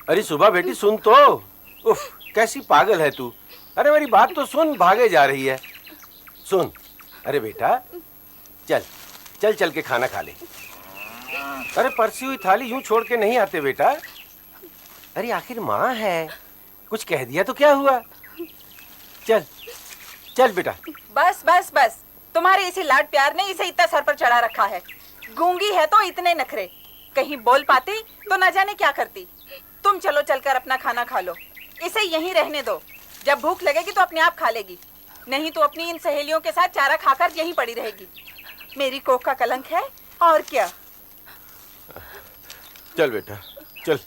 अरे सुबह बेटी सुन तो। उफ, कैसी पागल है तू। अरे मेरी बात तो सुन, भागे जा रही है। सुन, अरे बेटा चल चल चल के खाना खा ले। अरे परसी हुई थाली यूं छोड़ के नहीं आते बेटा। अरे आखिर माँ है, कुछ कह दिया तो क्या हुआ। चल चल बेटा। बस बस बस, तुम्हारे इसी लाड प्यार ने इसे इतना सर पर चढ़ा रखा है। गूंगी है तो इतने नखरे, कहीं बोल पाती तो न जाने क्या करती। तुम चलो चलकर अपना खाना खा लो, इसे यहीं रहने दो। जब भूख लगेगी तो अपने आप खा लेगी, नहीं तो अपनी इन सहेलियों के साथ चारा खाकर यहीं पड़ी रहेगी। मेरी कोख का कलंक है और क्या। चल बेटा चल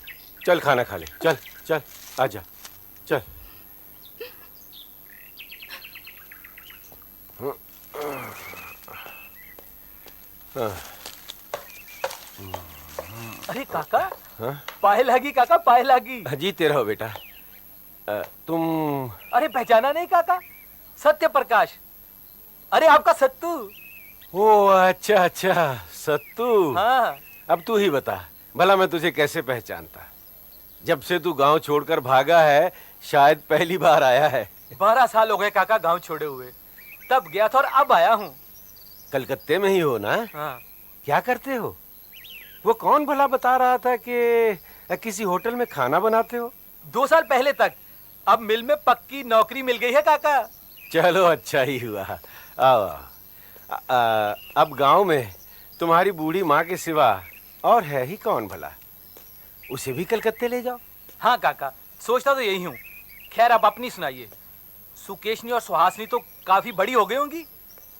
चल खाना खा ले। चल चल आजा चल। अरे काका, हाँ? पाए लागी काका, पाए लागी। जीते रहो बेटा। तुम अरे पहचाना नहीं काका? सत्य प्रकाश। अरे आपका सत्तू। ओ अच्छा अच्छा, सत्तू। हाँ। अब तू ही बता, भला मैं तुझे कैसे पहचानता। जब से तू गांव छोड़कर भागा है, शायद पहली बार आया है। 12 साल हो गए काका गांव छोड़े हुए, तब गया था और अब आया हूँ। कलकत्ते में ही हो ना? हाँ। क्या करते हो? वो कौन भला बता रहा था कि किसी होटल में खाना बनाते हो? 2 साल पहले तक, अब मिल में पक्की नौकरी मिल गई है काका। चलो अच्छा ही हुआ। आओ। अब गांव में तुम्हारी बूढ़ी माँ के सिवा और है ही कौन भला? उसे भी कलकत्ते ले जाओ। हाँ काका, सोचता तो यही हूँ। खैर आप अपनी सुनाइए। सुकेशनी और सुहासनी तो काफी बड़ी हो गई होंगी,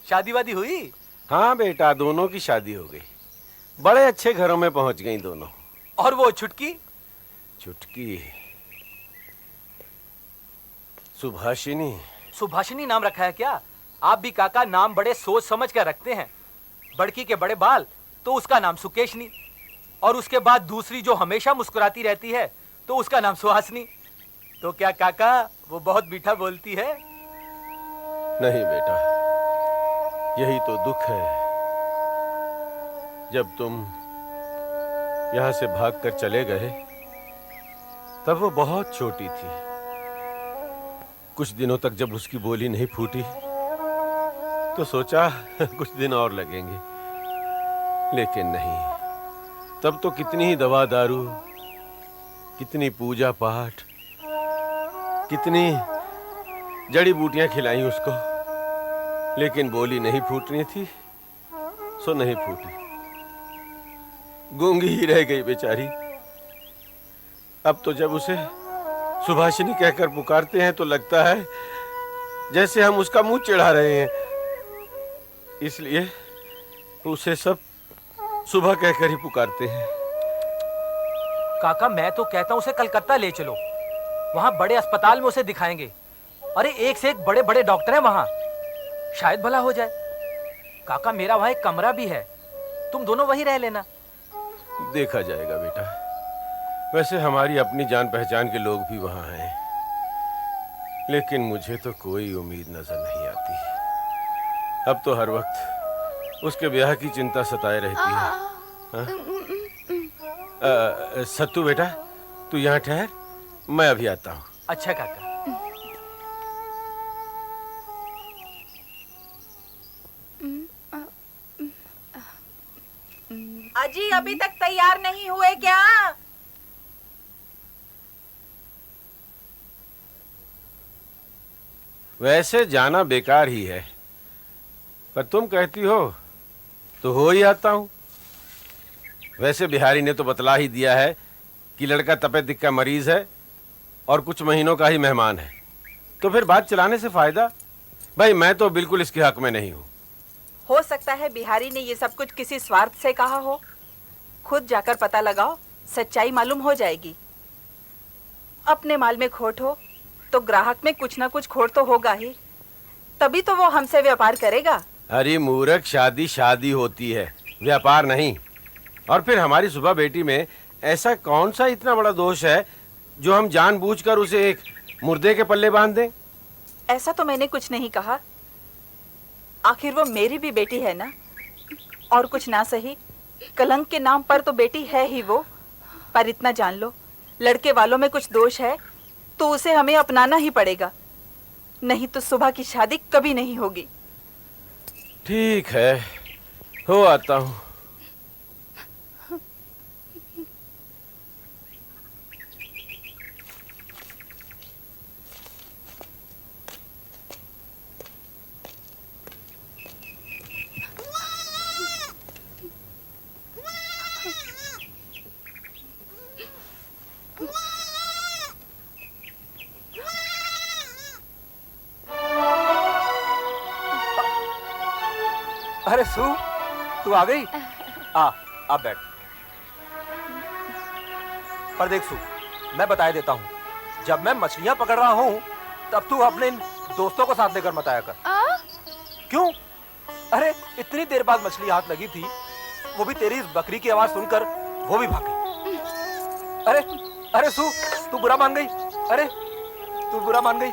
शादी वादी हुई? हाँ बेटा, दोनों की शादी हो गई, बड़े अच्छे घरों में पहुंच गई दोनों। और वो छुटकी? छुटकी सुभाषिनी। सुभाषिनी नाम रखा है क्या? आप भी काका नाम बड़े सोच समझ कर रखते हैं। बड़की के बड़े बाल तो उसका नाम सुकेशनी, और उसके बाद दूसरी जो हमेशा मुस्कुराती रहती है तो उसका नाम सुहासनी। तो क्या काका वो बहुत मीठा बोलती है? नहीं बेटा, यही तो दुख है। जब तुम यहां से भागकर चले गए तब वो बहुत छोटी थी। कुछ दिनों तक जब उसकी बोली नहीं फूटी तो सोचा कुछ दिन और लगेंगे, लेकिन नहीं। तब तो कितनी ही दवा दारू, कितनी पूजा पाठ, कितनी जड़ी बूटियां खिलाई उसको, लेकिन बोली नहीं फूटनी थी सो नहीं फूटी। गूंगी ही रह गई बेचारी। अब तो जब उसे सुभाषिनी कहकर पुकारते हैं तो लगता है जैसे हम उसका मुंह चिढ़ा रहे हैं। इसलिए उसे सब सुबह कहकर ही पुकारते हैं। काका मैं तो कहता हूँ उसे कलकत्ता ले चलो, वहां बड़े अस्पताल में उसे दिखाएंगे। अरे एक से एक बड़े बड़े डॉक्टर हैं वहां, शायद भला हो जाए। काका मेरा वहां एक कमरा भी है, तुम दोनों वहीं रह लेना। देखा जाएगा बेटा। वैसे हमारी अपनी जान पहचान के लोग भी वहां हैं, लेकिन मुझे तो कोई उम्मीद नजर नहीं आती। अब तो हर वक्त उसके ब्याह की चिंता सताए रहती है। सत्तू बेटा, तू यहाँ ठहर, मैं अभी आता हूँ। अच्छा काका। अजी अभी तक तैयार नहीं हुए क्या? वैसे जाना बेकार ही है, पर तुम कहती हो तो हो ही आता हूँ। वैसे बिहारी ने तो बतला ही दिया है कि लड़का तपे दिक का मरीज है और कुछ महीनों का ही मेहमान है, तो फिर बात चलाने से फायदा। भाई मैं तो बिल्कुल इसके हक में नहीं हूँ। हो सकता है बिहारी ने ये सब कुछ किसी स्वार्थ से कहा हो। खुद जाकर पता लगाओ, सच्चाई मालूम हो जाएगी। अपने माल में खोट हो तो ग्राहक में कुछ ना कुछ खोट तो होगा ही, तभी तो वो हमसे व्यापार करेगा। अरे मूर्ख, शादी शादी होती है, व्यापार नहीं। और फिर हमारी सुबह बेटी में ऐसा कौन सा इतना बड़ा दोष है जो हम जानबूझकर उसे एक मुर्दे के पल्ले बांध दें? ऐसा तो मैंने कुछ नहीं कहा, आखिर वो मेरी भी बेटी है ना। और कुछ ना सही, कलंक के नाम पर तो बेटी है ही वो। पर इतना जान लो, लड़के वालों में कुछ दोष है तो उसे हमें अपनाना ही पड़ेगा, नहीं तो सुबह की शादी कभी नहीं होगी। ठीक है, हो आता हूँ। अरे सू, तू आ गई? आ बैठ। पर देख सू, मैं बताया देता हूँ, जब मैं मछलियां पकड़ रहा हूँ तब तू अपने इन दोस्तों को साथ लेकर मत आया कर। क्यों? अरे इतनी देर बाद मछली हाथ लगी थी, वो भी तेरी इस बकरी की आवाज सुनकर वो भी भाग गई। अरे अरे सू, तू बुरा मान गई? अरे तू बुरा मान गई?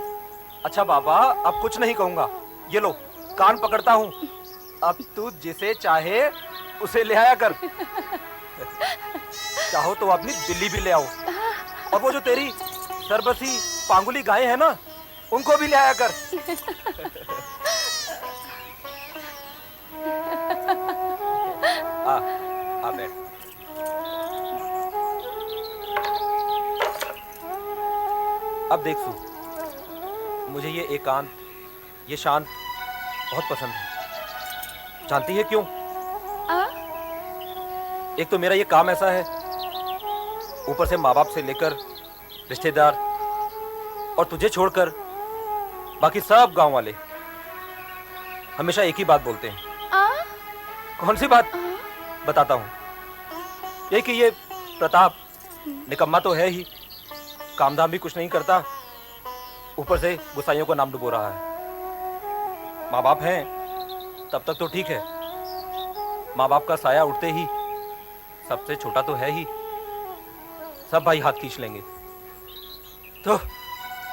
अच्छा बाबा, अब कुछ नहीं कहूंगा। ये लो, कान पकड़ता हूँ, अब तू जिसे चाहे उसे ले आया कर। चाहो तो अपनी बिल्ली भी ले आओ, और वो जो तेरी सरबसी पांगुली गाय है ना, उनको भी ले आया कर। आ बैठ। अब देख सू, मुझे ये एकांत, ये शांत बहुत पसंद है। जानती है क्यों? एक तो मेरा ये काम ऐसा है, ऊपर से माँ बाप से लेकर रिश्तेदार और तुझे छोड़कर बाकी सब गांव वाले हमेशा एक ही बात बोलते हैं। कौन सी बात? बताता हूँ। ये कि ये प्रताप निकम्मा तो है ही, काम धाम भी कुछ नहीं करता, ऊपर से गुसाइयों को नाम डुबो रहा है। माँ बाप हैं तब तक तो ठीक है, माँ बाप का साया उठते ही सबसे छोटा तो है ही, सब भाई हाथ खींच लेंगे, तो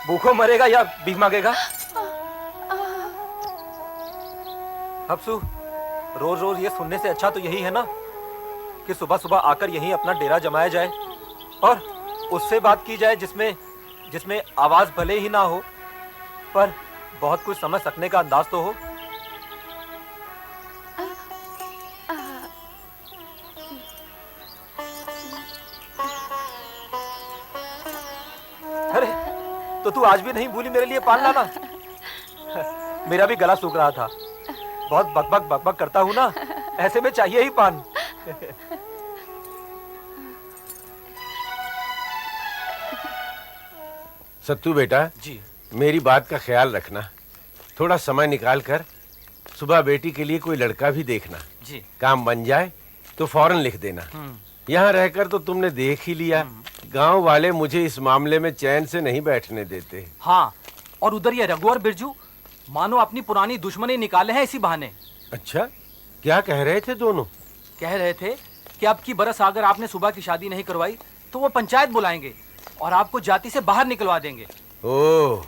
भूखों मरेगा या भीख मांगेगा? अब सु, रोज रोज ये सुनने से अच्छा तो यही है ना कि सुबह सुबह आकर यहीं अपना डेरा जमाया जाए और उससे बात की जाए जिसमें जिसमें आवाज भले ही ना हो पर बहुत कुछ समझ सकने का अंदाज तो हो। अरे तो तू आज भी नहीं भूली मेरे लिए पान लाना? मेरा भी गला सूख रहा था, बहुत बकबक बकबक करता हूँ ना, ऐसे में चाहिए ही पान। सत्तू बेटा जी। मेरी बात का ख्याल रखना, थोड़ा समय निकाल कर सुबह बेटी के लिए कोई लड़का भी देखना। जी। काम बन जाए तो फौरन लिख देना। यहाँ रहकर तो तुमने देख ही लिया, गांव वाले मुझे इस मामले में चैन से नहीं बैठने देते। हाँ, और उधर ये रघु और बिरजू मानो अपनी पुरानी दुश्मनी निकाले हैं इसी बहाने। अच्छा, क्या कह रहे थे दोनों? कह रहे थे कि अब की बरस अगर आपने सुबह की शादी नहीं करवाई तो वो पंचायत बुलाएंगे और आपको जाति से बाहर निकलवा देंगे। ओह,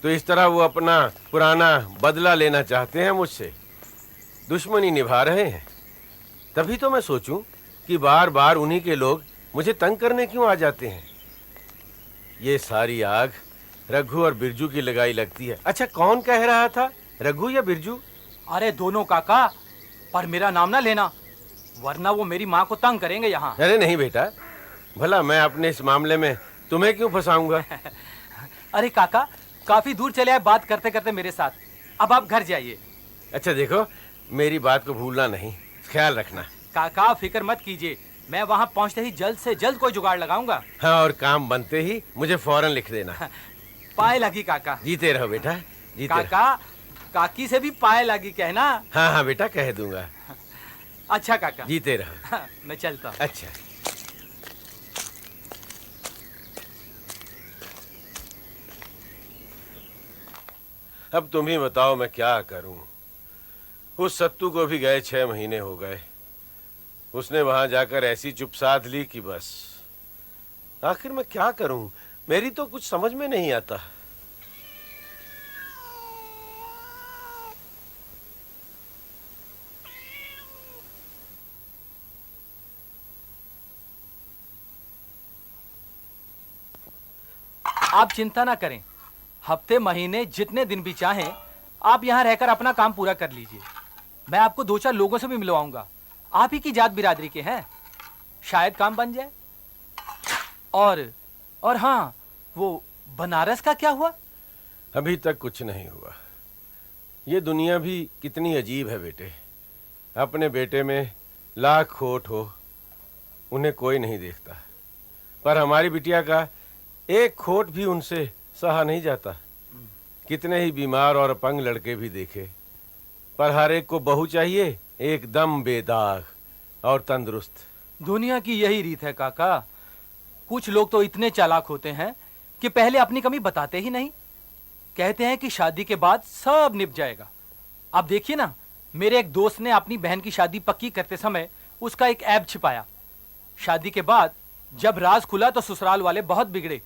तो इस तरह वो अपना पुराना बदला लेना चाहते हैं मुझसे, दुश्मनी निभा रहे हैं। तभी तो मैं सोचूं कि बार बार उन्हीं के लोग मुझे तंग करने क्यों आ जाते हैं। ये सारी आग रघु और बिरजू की लगाई लगती है। अच्छा, कौन कह रहा था, रघु या बिरजू? अरे दोनों काका, पर मेरा नाम ना लेना वरना वो मेरी माँ को तंग करेंगे यहाँ। अरे नहीं बेटा, भला मैं अपने इस मामले में तुम्हें क्यों फंसाऊंगा? अरे काका, काफी दूर चले आए बात करते करते मेरे साथ, अब आप घर जाइए। अच्छा देखो, मेरी बात को भूलना नहीं, ख्याल रखना। काका फिक्र मत कीजिए, मैं वहाँ पहुँचते ही जल्द से जल्द कोई जुगाड़ लगाऊंगा। हाँ, और काम बनते ही मुझे फौरन लिख देना। पाए लगी काका। जीते रहो बेटा, जीते रहो। काका, काकी से भी पाए लगी कहना। हाँ हाँ बेटा, कह दूंगा। अच्छा काका, जीते रहो। मैं चलता हूँ। अच्छा। अब तुम ही बताओ मैं क्या करूं। उस सत्तू को भी गए 6 महीने हो गए, उसने वहां जाकर ऐसी चुप साध ली कि बस। आखिर मैं क्या करूं, मेरी तो कुछ समझ में नहीं आता। आप चिंता ना करें, हफ्ते महीने जितने दिन भी चाहें आप यहाँ रहकर अपना काम पूरा कर लीजिए। मैं आपको 2-4 लोगों से भी मिलवाऊंगा, आप ही की जात बिरादरी के हैं, शायद काम बन जाए। और हाँ, वो बनारस का क्या हुआ? अभी तक कुछ नहीं हुआ। ये दुनिया भी कितनी अजीब है बेटे। अपने बेटे में लाख खोट हो, उन्हें कोई नहीं देखता, पर हमारी बिटिया का एक खोट भी उनसे सहा नहीं जाता। कितने ही बीमार और अपंग लड़के भी देखे, पर हर एक को बहू चाहिए एकदम बेदाग और तंदुरुस्त। दुनिया की यही रीत है काका। कुछ लोग तो इतने चालाक होते हैं कि पहले अपनी कमी बताते ही नहीं, कहते हैं कि शादी के बाद सब निप जाएगा। अब देखिए ना, मेरे एक दोस्त ने अपनी बहन की शादी पक्की करते समय उसका एक ऐब छिपाया। शादी के बाद जब राज खुला तो ससुराल वाले बहुत बिगड़े,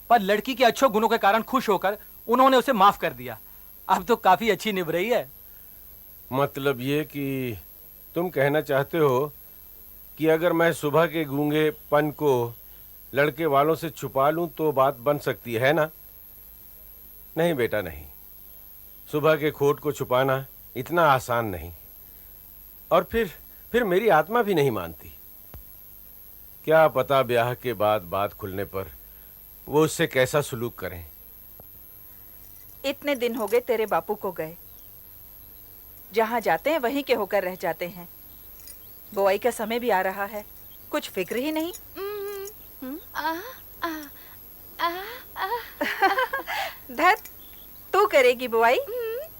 पर लड़की के अच्छे गुणों के कारण खुश होकर उन्होंने उसे माफ कर दिया। अब तो काफी अच्छी निभ रही है। मतलब ये कि तुम कहना चाहते हो कि अगर मैं सुबह के गूंगेपन को लड़के वालों से छुपा लूं तो बात बन सकती है ना? नहीं बेटा नहीं, सुबह के खोट को छुपाना इतना आसान नहीं। और फिर मेरी आत्मा भी नहीं मानती। क्या पता ब्याह के बाद बात खुलने पर वो उससे कैसा सलूक करें। इतने दिन हो गए तेरे बापू को गए, जहाँ जाते हैं वहीं के होकर रह जाते हैं। बुआई का समय भी आ रहा है, कुछ फिक्र ही नहीं। धत, तू करेगी बुआई?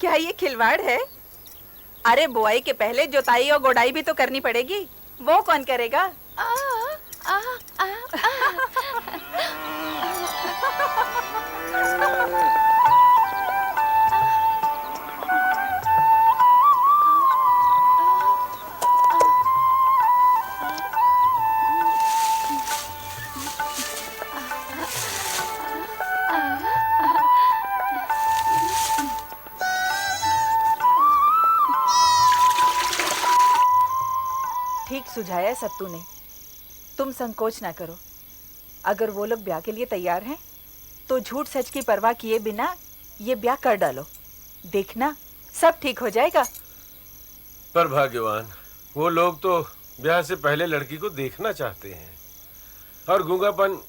क्या ये खिलवाड़ है? अरे बुआई के पहले जोताई और गोडाई भी तो करनी पड़ेगी, वो कौन करेगा? ठीक सुझाया सत्तू ने। तुम संकोच ना करो। अगर वो लोग ब्याह के लिए तैयार हैं तो झूठ सच की परवाह किए बिना ये ब्याह कर डालो। देखना सब ठीक हो जाएगा। पर भाग्यवान वो लोग तो ब्याह से पहले लड़की को देखना चाहते हैं, और गूंगापन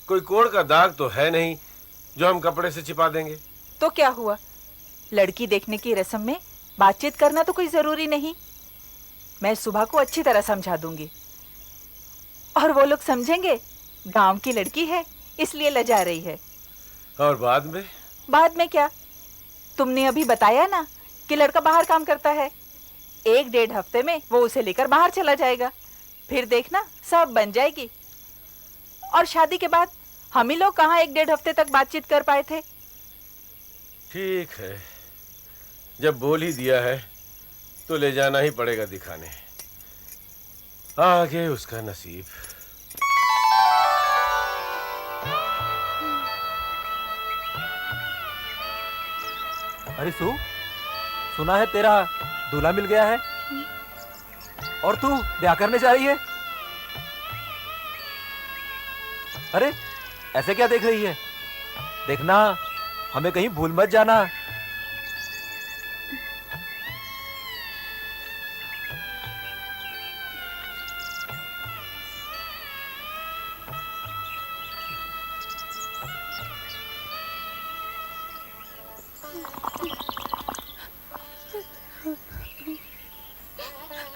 कोई कोड़ का दाग तो है नहीं जो हम कपड़े से छिपा देंगे। तो क्या हुआ, लड़की देखने की रस्म में बातचीत करना तो कोई जरूरी नहीं। मैं सुबह को अच्छी तरह समझा दूंगी, और वो लोग समझेंगे गांव की लड़की है इसलिए लजा रही है। और बाद में क्या? तुमने अभी बताया ना कि लड़का बाहर काम करता है। 1-1.5 हफ्ते में वो उसे लेकर बाहर चला जाएगा, फिर देखना सब बन जाएगी। और शादी के बाद हम ही लोग कहाँ 1-1.5 हफ्ते तक बातचीत कर पाए थे। ठीक है, जब बोल ही दिया है तो ले जाना ही पड़ेगा दिखाने। आगे उसका नसीब। अरे सुना है तेरा दूल्हा मिल गया है और तू ब्याह करने जा रही है। अरे ऐसे क्या देख रही है? देखना हमें कहीं भूल मत जाना।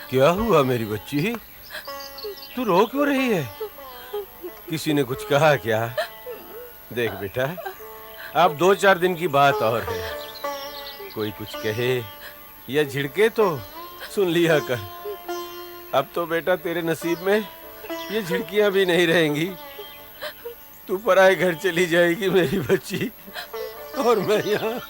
क्या हुआ मेरी बच्ची, तू रो क्यों रही है? किसी ने कुछ कहा क्या? देख बेटा, अब 2-4 दिन की बात और है। कोई कुछ कहे या झिड़के तो सुन लिया कर। अब तो बेटा तेरे नसीब में ये झिड़कियां भी नहीं रहेंगी। तू पराए घर चली जाएगी मेरी बच्ची, और मैं यहाँ।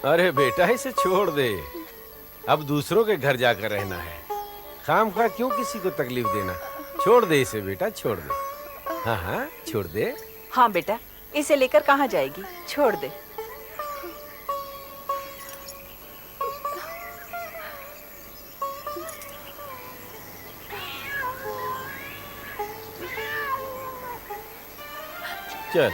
अरे बेटा इसे छोड़ दे, अब दूसरों के घर जाकर रहना है। खामखा क्यों किसी को तकलीफ देना। छोड़ दे इसे बेटा, छोड़ दे। हाँ हाँ छोड़ दे। हाँ बेटा, इसे लेकर कहाँ जाएगी, छोड़ दे। चल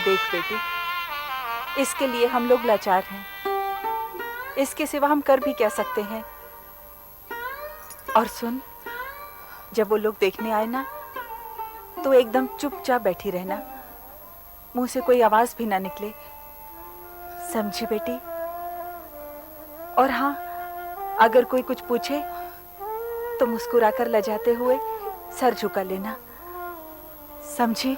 देख बेटी, इसके लिए हम लोग लाचार हैं। इसके सिवा हम कर भी क्या सकते हैं। और सुन, जब वो लोग देखने आए ना, तो एकदम चुपचाप बैठी रहना, मुंह से कोई आवाज भी ना निकले, समझी बेटी। और हाँ, अगर कोई कुछ पूछे तो मुस्कुराकर लजाते हुए सर झुका लेना, समझी।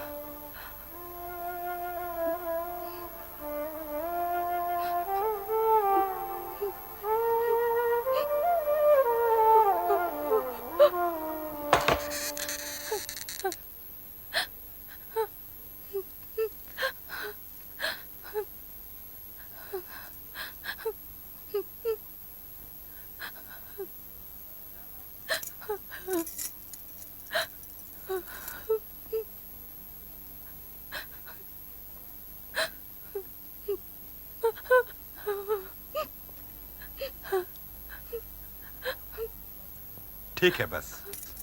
ठीक है बस।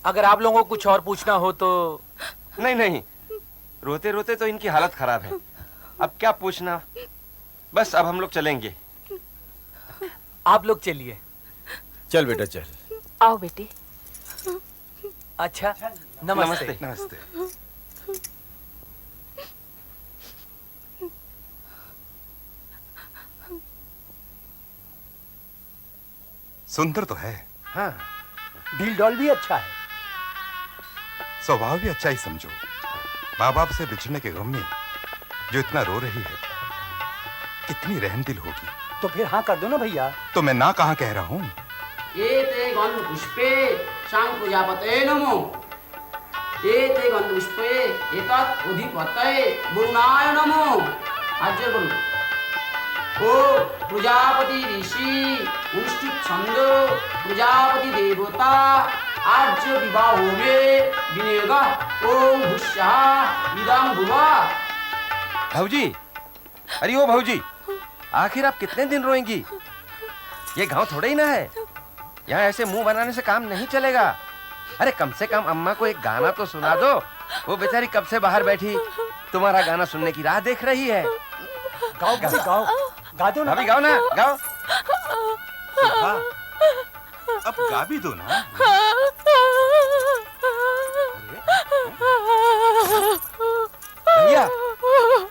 अगर आप लोगों को कुछ और पूछना हो तो। नहीं नहीं, रोते रोते तो इनकी हालत खराब है, अब क्या पूछना। बस अब हम लोग चलेंगे। आप लोग चलिए। चल बेटा चल। आओ बेटी। अच्छा, नमस्ते। नमस्ते। सुंदर तो है। हाँ, डील डॉल भी अच्छा है। स्वभाव भी अच्छा ही समझो। माँ बाप से बिछड़ने के गम में जो इतना रो रही है, कितनी रहमदिल होगी। तो फिर हाँ कर दो ना भैया। तो मैं ना कहाँ कह रहा हूँ। एते गन्धपुष्पे सांग प्रजापतये नमो। एते गन्धपुष्पे एतत् अधिपतये वरुणाय नमो। आज जोर बोलो। ओ प्रजापति ऋषि अनुष्ठित छंद प्रजापति देवता आज विवाह होवे विनेगा ओम भुष्यः इदं भुवा। भाऊजी, अरे ओ भाऊजी, आखिर आप कितने दिन रोएंगी। ये गांव थोड़ा ही ना है, यहाँ ऐसे मुंह बनाने से काम नहीं चलेगा। अरे कम से कम अम्मा को एक गाना तो सुना दो। वो बेचारी कब से बाहर बैठी तुम्हारा गाना सुनने की राह देख रही है। गाओ गाओ, गा दो ना। भाभी गाओ ना, गाओ। हाँ, अब गा भी दो ना। भैया,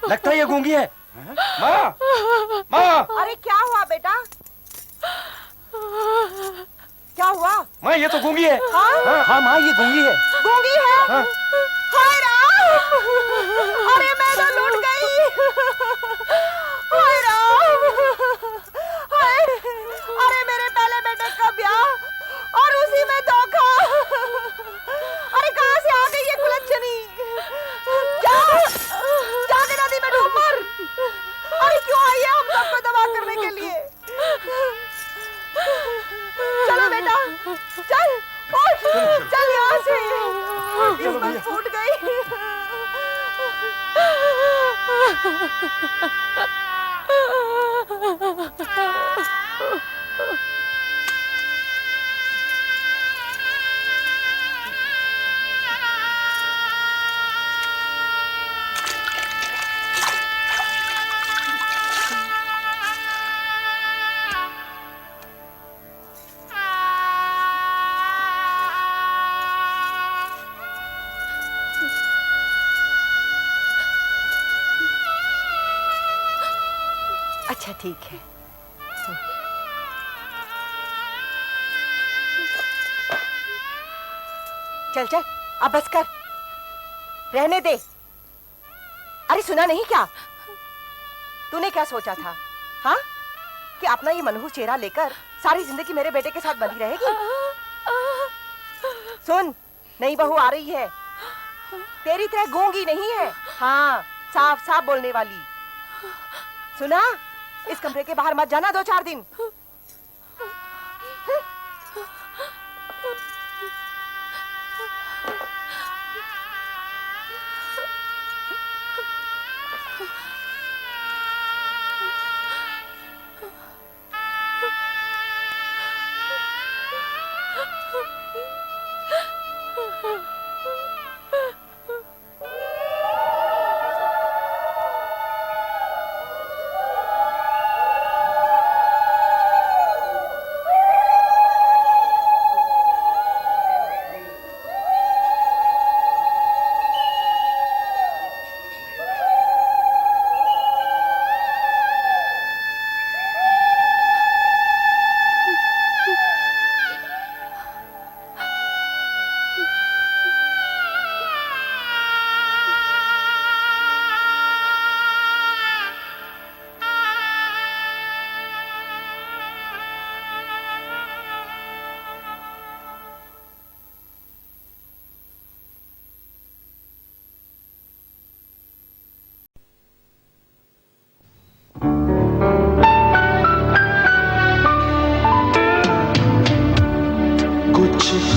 लगता है ये गूंगी है। माँ, माँ, अरे क्या हुआ बेटा, क्या हुआ? माँ ये तो गूंगी है। हाँ? हाँ माँ, ये गूंगी है। गूंगी है? हाँ। हाय राम! अरे मैं तो लूट गई। हाय राम! हाय! अरे मेरे पहले बेटे का ब्याह और उसी में धोखा। अरे कहाँ से आ गई ये कुलच्छनी? जा, जाके नदी में डूब मर। अरे क्यों आई है हम सबको तबाह करने के लिए? चलो बेटा, चल, उठ, चल यहाँ से। किस्मत फूट गई। अच्छा ठीक है। चल चल अब बस कर, रहने दे। अरे सुना नहीं क्या? तूने क्या सोचा था, हाँ? कि अपना ये मनहूस चेहरा लेकर सारी जिंदगी मेरे बेटे के साथ बंधी रहेगी? सुन, नई बहू आ रही है, तेरी तरह गूंगी नहीं है, हाँ साफ साफ बोलने वाली। सुना, इस कमरे के बाहर मत जाना 2-4 दिन।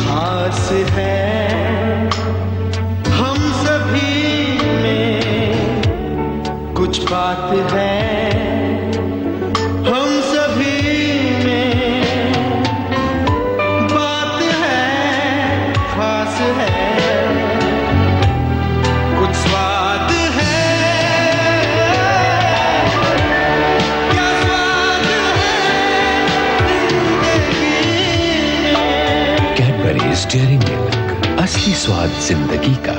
खास है हम सभी में, कुछ बात है हम सभी में, बात है खास है, कुछ स्वाद है, क्या स्वाद है जिंदगी में। कैडबरी स्टीयरिंग मिल्क, असली स्वाद जिंदगी का।